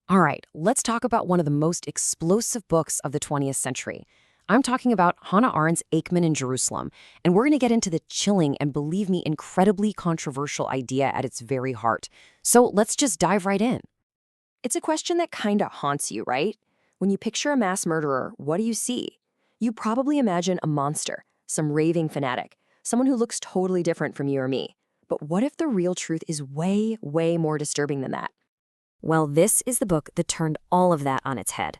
All right, let's talk about one of the most explosive books of the 20th century. I'm talking about Hannah Arendt's Eichmann in Jerusalem, and we're going to get into the chilling and, believe me, incredibly controversial idea at its very heart. So let's just dive right in. It's a question that kinda haunts you, right? When you picture a mass murderer, what do you see? You probably imagine a monster, some raving fanatic, someone who looks totally different from you or me. But what if the real truth is way, way more disturbing than that? Well, this is the book that turned all of that on its head.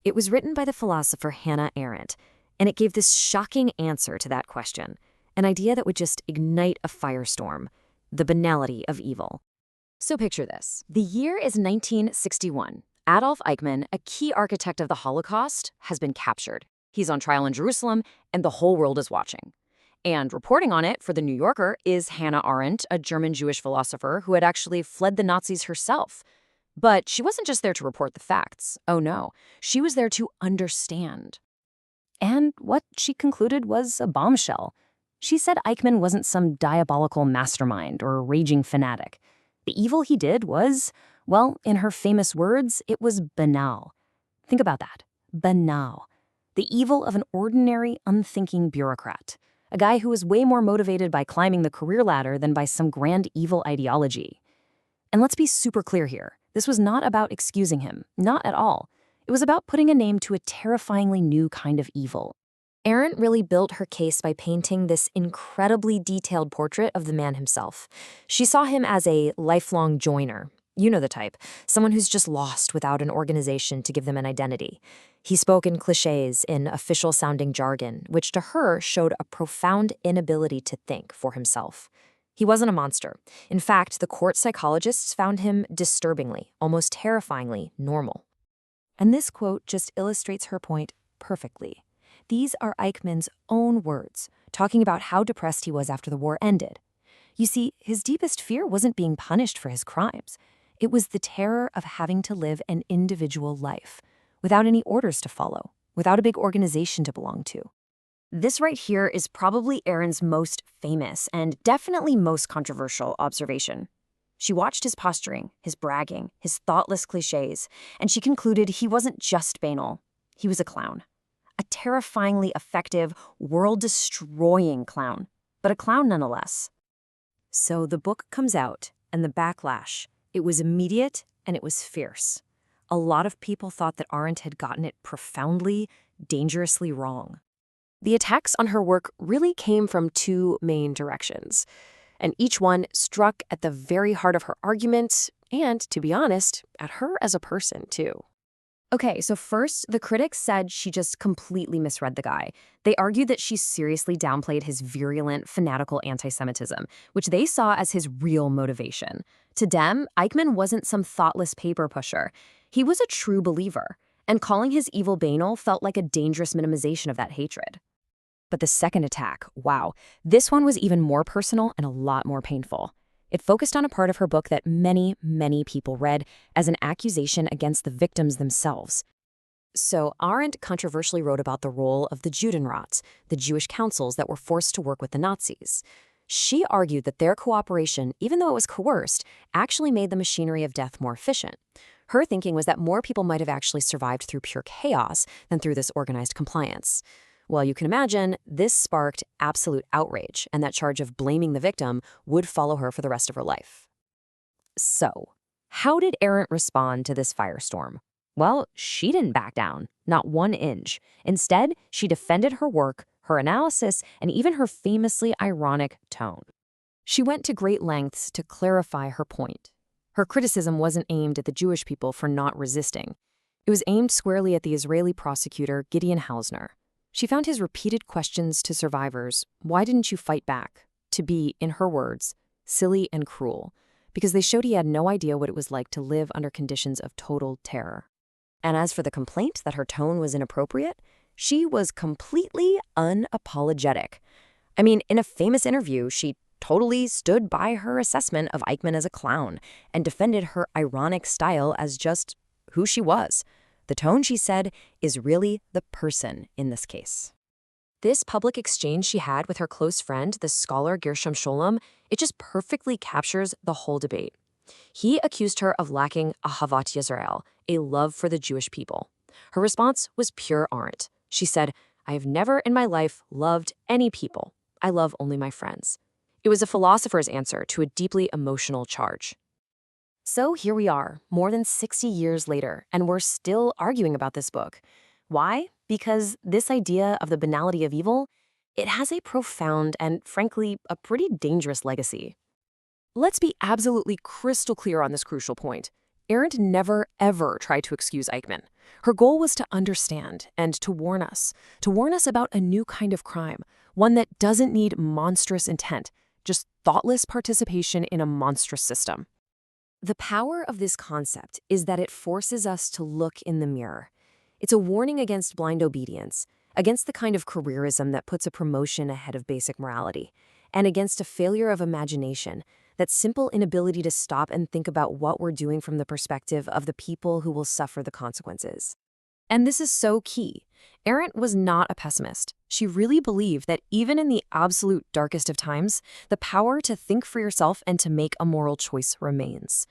It was written by the philosopher Hannah Arendt, and it gave this shocking answer to that question, an idea that would just ignite a firestorm, the banality of evil. So picture this. The year is 1961. Adolf Eichmann, a key architect of the Holocaust, has been captured. He's on trial in Jerusalem, and the whole world is watching. And reporting on it for The New Yorker is Hannah Arendt, a German Jewish philosopher who had actually fled the Nazis herself. But she wasn't just there to report the facts. Oh no, she was there to understand. And what she concluded was a bombshell. She said Eichmann wasn't some diabolical mastermind or raging fanatic. The evil he did was, well, in her famous words, it was banal. Think about that. Banal. The evil of an ordinary, unthinking bureaucrat. A guy who was way more motivated by climbing the career ladder than by some grand evil ideology. And let's be super clear here. This was not about excusing him. Not at all. It was about putting a name to a terrifyingly new kind of evil. Arendt really built her case by painting this incredibly detailed portrait of the man himself. She saw him as a lifelong joiner. You know the type. Someone who's just lost without an organization to give them an identity. He spoke in clichés, in official-sounding jargon, which to her showed a profound inability to think for himself. He wasn't a monster. In fact, the court psychologists found him disturbingly, almost terrifyingly, normal. And this quote just illustrates her point perfectly. These are Eichmann's own words, talking about how depressed he was after the war ended. You see, his deepest fear wasn't being punished for his crimes. It was the terror of having to live an individual life, without any orders to follow, without a big organization to belong to. This right here is probably Arendt's most famous and definitely most controversial observation. She watched his posturing, his bragging, his thoughtless clichés, and she concluded he wasn't just banal, he was a clown. A terrifyingly effective, world-destroying clown, but a clown nonetheless. So the book comes out, and the backlash, it was immediate and it was fierce. A lot of people thought that Arendt had gotten it profoundly, dangerously wrong. The attacks on her work really came from two main directions, and each one struck at the very heart of her argument and, to be honest, at her as a person, too. Okay, so first, the critics said she just completely misread the guy. They argued that she seriously downplayed his virulent, fanatical anti-Semitism, which they saw as his real motivation. To them, Eichmann wasn't some thoughtless paper pusher. He was a true believer, and calling his evil banal felt like a dangerous minimization of that hatred. But the second attack, wow, this one was even more personal and a lot more painful. It focused on a part of her book that many, many people read as an accusation against the victims themselves. So Arendt controversially wrote about the role of the Judenrats, the Jewish councils that were forced to work with the Nazis. She argued that their cooperation, even though it was coerced, actually made the machinery of death more efficient. Her thinking was that more people might have actually survived through pure chaos than through this organized compliance. Well, you can imagine, this sparked absolute outrage, and that charge of blaming the victim would follow her for the rest of her life. So, how did Arendt respond to this firestorm? Well, she didn't back down, not 1 inch. Instead, she defended her work, her analysis, and even her famously ironic tone. She went to great lengths to clarify her point. Her criticism wasn't aimed at the Jewish people for not resisting. It was aimed squarely at the Israeli prosecutor Gideon Hausner. She found his repeated questions to survivors, "Why didn't you fight back?" to be, in her words, silly and cruel, because they showed he had no idea what it was like to live under conditions of total terror. And as for the complaint that her tone was inappropriate, she was completely unapologetic. I mean, in a famous interview, she totally stood by her assessment of Eichmann as a clown and defended her ironic style as just who she was. The tone, she said, is really the person in this case. This public exchange she had with her close friend, the scholar Gershom Scholem, it just perfectly captures the whole debate. He accused her of lacking ahavat Yisrael, a love for the Jewish people. Her response was pure Arendt. She said, "I have never in my life loved any people. I love only my friends." It was a philosopher's answer to a deeply emotional charge. So here we are, more than 60 years later, and we're still arguing about this book. Why? Because this idea of the banality of evil, it has a profound and, frankly, a pretty dangerous legacy. Let's be absolutely crystal clear on this crucial point. Arendt never, ever tried to excuse Eichmann. Her goal was to understand and to warn us about a new kind of crime, one that doesn't need monstrous intent, just thoughtless participation in a monstrous system. The power of this concept is that it forces us to look in the mirror. It's a warning against blind obedience, against the kind of careerism that puts a promotion ahead of basic morality, and against a failure of imagination, that simple inability to stop and think about what we're doing from the perspective of the people who will suffer the consequences. And this is so key. Arendt was not a pessimist. She really believed that even in the absolute darkest of times, the power to think for yourself and to make a moral choice remains.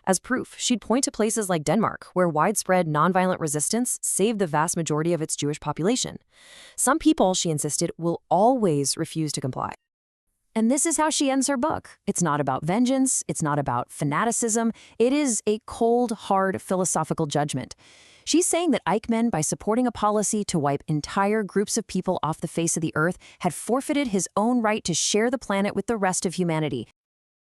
As proof, she'd point to places like Denmark, where widespread nonviolent resistance saved the vast majority of its Jewish population. Some people, she insisted, will always refuse to comply. And this is how she ends her book. It's not about vengeance, it's not about fanaticism, it is a cold, hard philosophical judgment. She's saying that Eichmann, by supporting a policy to wipe entire groups of people off the face of the earth, had forfeited his own right to share the planet with the rest of humanity.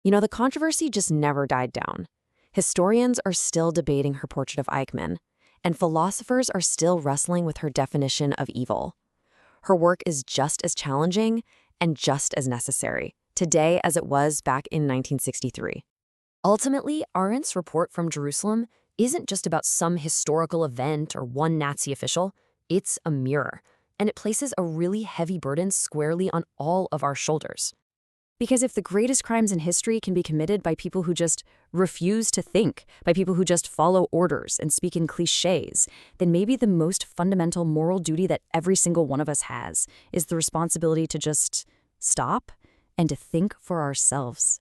You know, the controversy just never died down. Historians are still debating her portrait of Eichmann, and philosophers are still wrestling with her definition of evil. Her work is just as challenging and just as necessary today as it was back in 1963. Ultimately, Arendt's report from Jerusalem isn't just about some historical event or one Nazi official. It's a mirror, and it places a really heavy burden squarely on all of our shoulders. Because if the greatest crimes in history can be committed by people who just refuse to think, by people who just follow orders and speak in clichés, then maybe the most fundamental moral duty that every single one of us has is the responsibility to just stop and to think for ourselves.